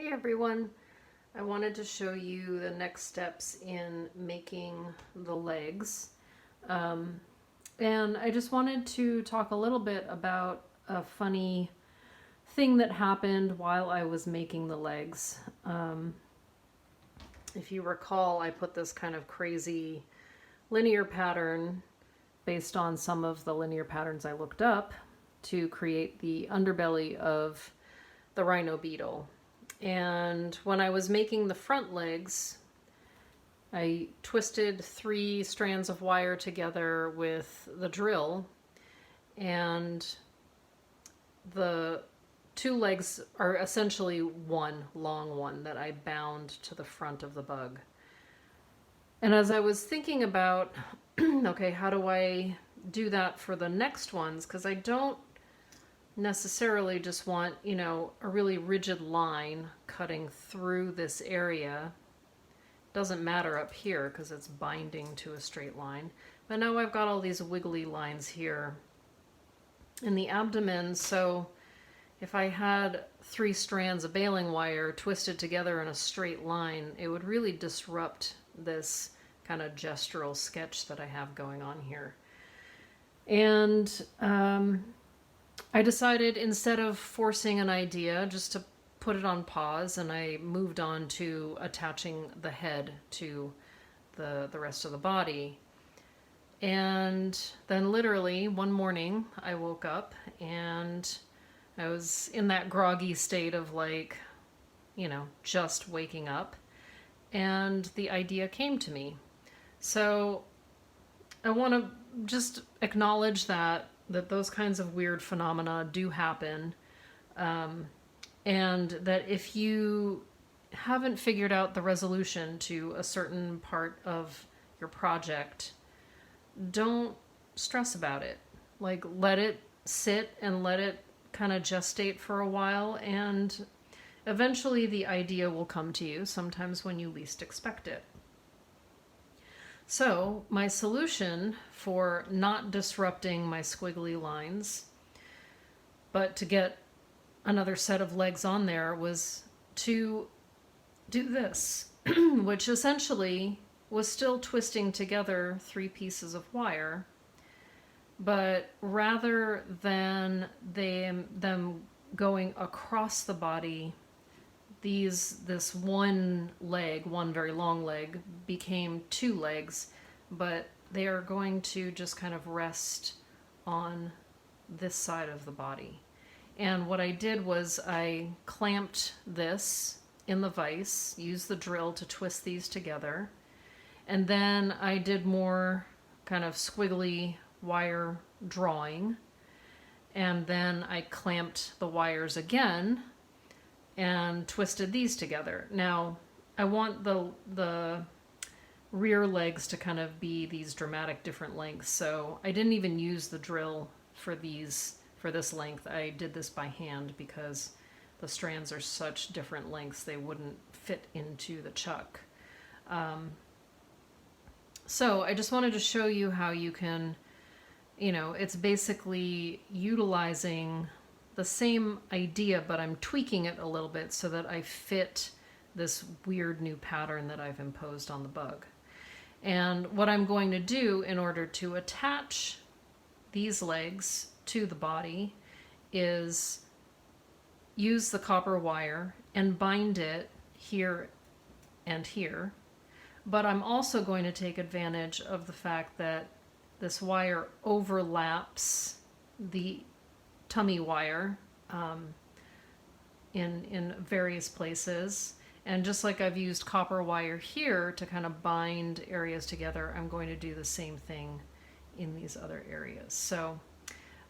Hey everyone, I wanted to show you the next steps in making the legs. And I just wanted to talk a little bit about a funny thing that happened while I was making the legs. If you recall, I put this kind of crazy linear pattern based on some of the linear patterns I looked up to create the underbelly of the rhino beetle. And when I was making the front legs, I twisted 3 strands of wire together with the drill, and the 2 legs are essentially one long one that I bound to the front of the bug. And as I was thinking about, okay, how do I do that for the next ones? Because I don't necessarily just want, a really rigid line cutting through this area. Doesn't matter up here because it's binding to a straight line. But now I've got all these wiggly lines here in the abdomen, so if I had 3 strands of baling wire twisted together in a straight line, it would really disrupt this kind of gestural sketch that I have going on here. And I decided, instead of forcing an idea, just to put it on pause, and I moved on to attaching the head to the rest of the body. And then literally one morning I woke up and I was in that groggy state of just waking up, and the idea came to me. So I want to just acknowledge that those kinds of weird phenomena do happen, and that if you haven't figured out the resolution to a certain part of your project, don't stress about it. Let it sit and let it kind of gestate for a while, and eventually the idea will come to you, sometimes when you least expect it. So my solution for not disrupting my squiggly lines, but to get another set of legs on there, was to do this, which essentially was still twisting together 3 pieces of wire, but rather than them going across the body, this one leg, one very long leg, became 2 legs, but they are going to just kind of rest on this side of the body. And what I did was I clamped this in the vise, used the drill to twist these together, and then I did more kind of squiggly wire drawing, and then I clamped the wires again and twisted these together. Now, I want the rear legs to kind of be these dramatic different lengths, so I didn't even use the drill for this length. I did this by hand because the strands are such different lengths they wouldn't fit into the chuck. So I just wanted to show you how you can, it's basically utilizing the same idea, but I'm tweaking it a little bit so that I fit this weird new pattern that I've imposed on the bug. And what I'm going to do in order to attach these legs to the body is use the copper wire and bind it here and here. But I'm also going to take advantage of the fact that this wire overlaps the tummy wire in various places. And just like I've used copper wire here to kind of bind areas together, I'm going to do the same thing in these other areas. So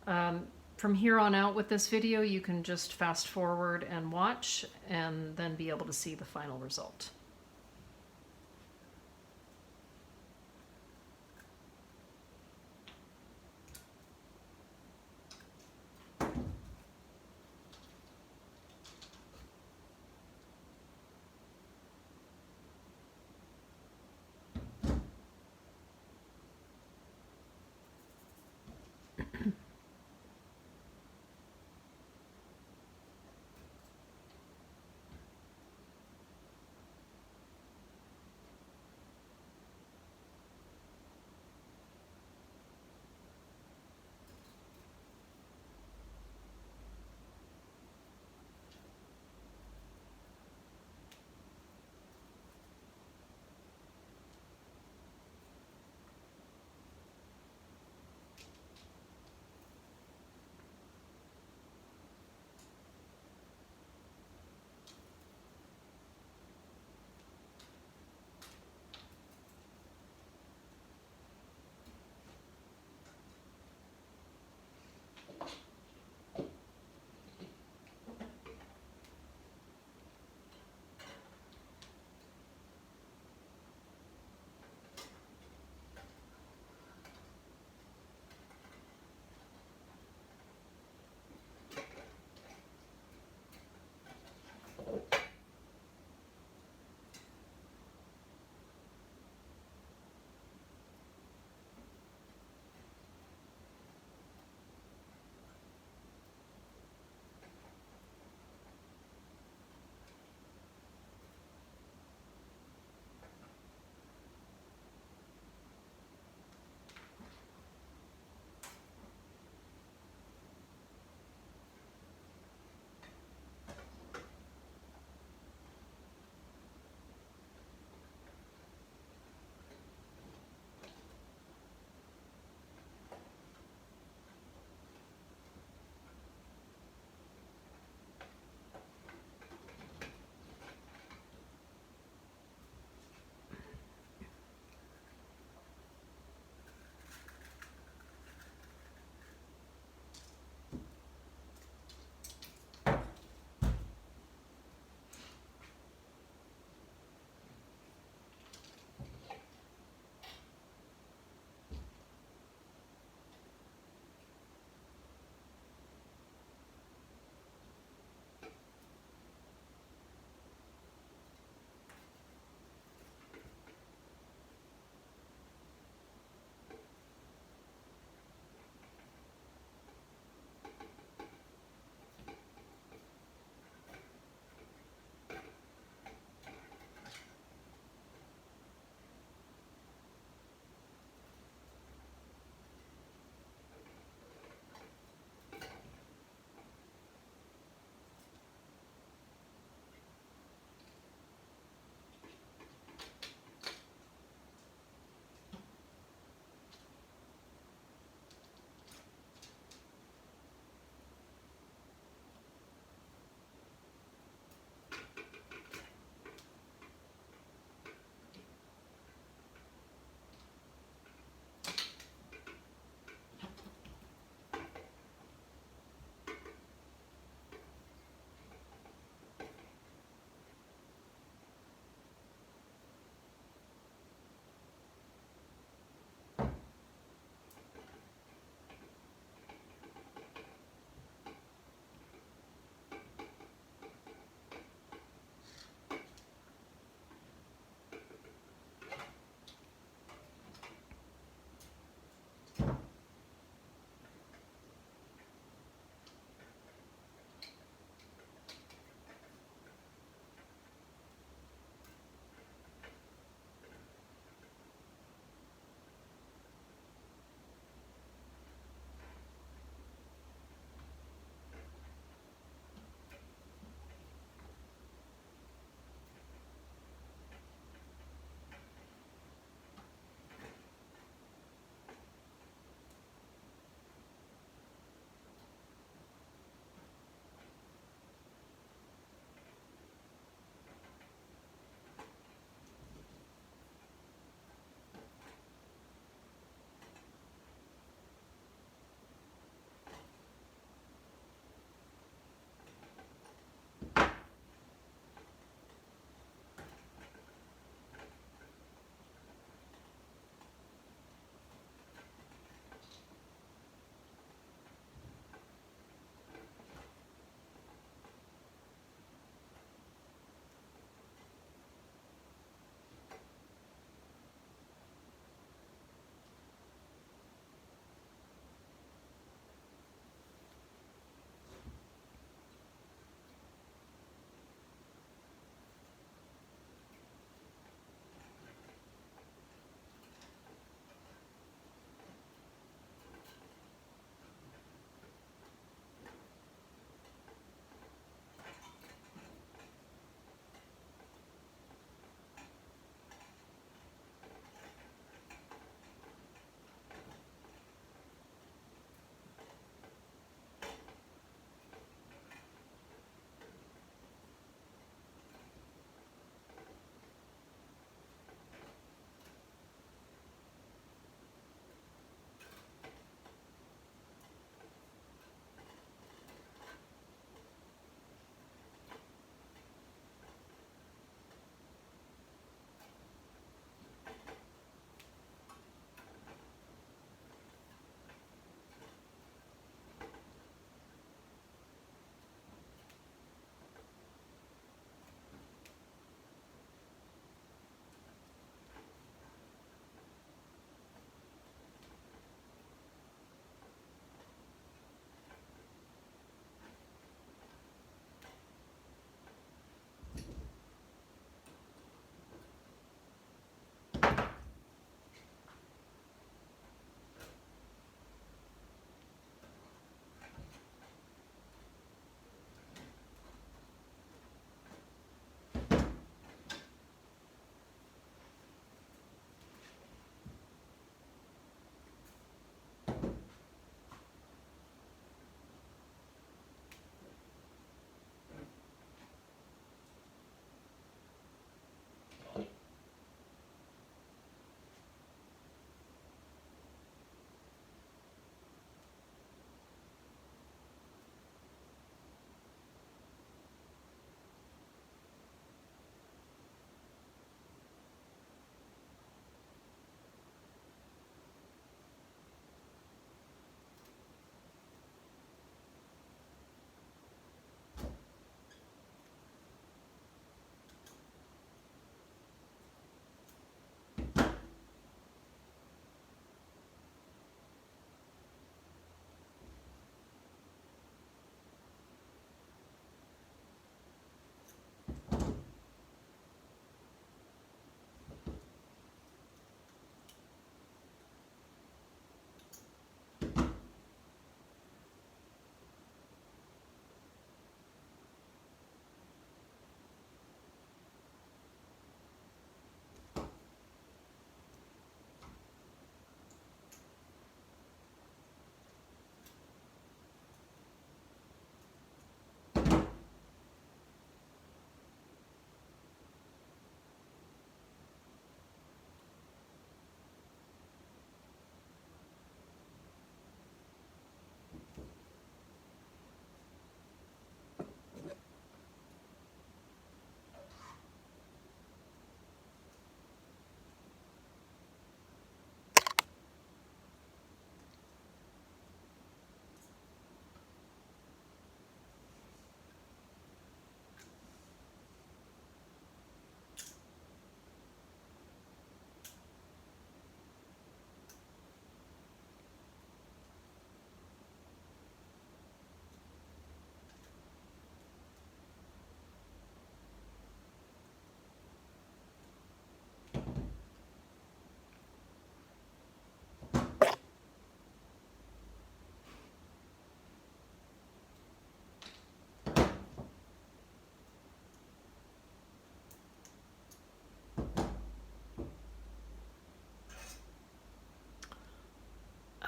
from here on out with this video, you can just fast forward and watch, and then be able to see the final result.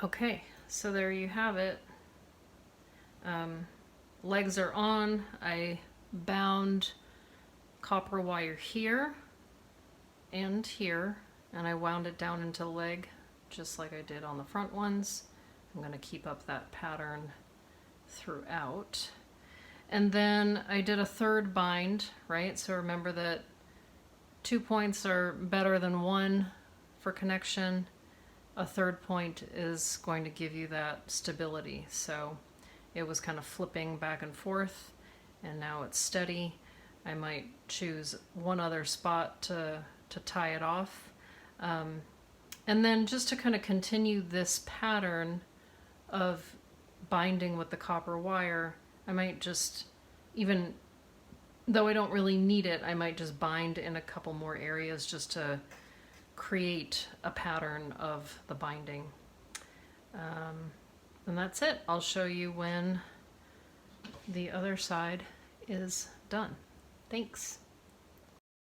Okay, so there you have it. Legs are on. I bound copper wire here and here, and I wound it down into leg just like I did on the front ones. I'm going to keep up that pattern throughout. And then I did a third bind, right? So remember that 2 points are better than 1 for connection. A third point is going to give you that stability. So it was kind of flipping back and forth, and now it's steady. I might choose one other spot to tie it off. And then just to kind of continue this pattern of binding with the copper wire, I might just, even though I don't really need it, I might just bind in a couple more areas just to create a pattern of the binding. And that's it. I'll show you when the other side is done. Thanks.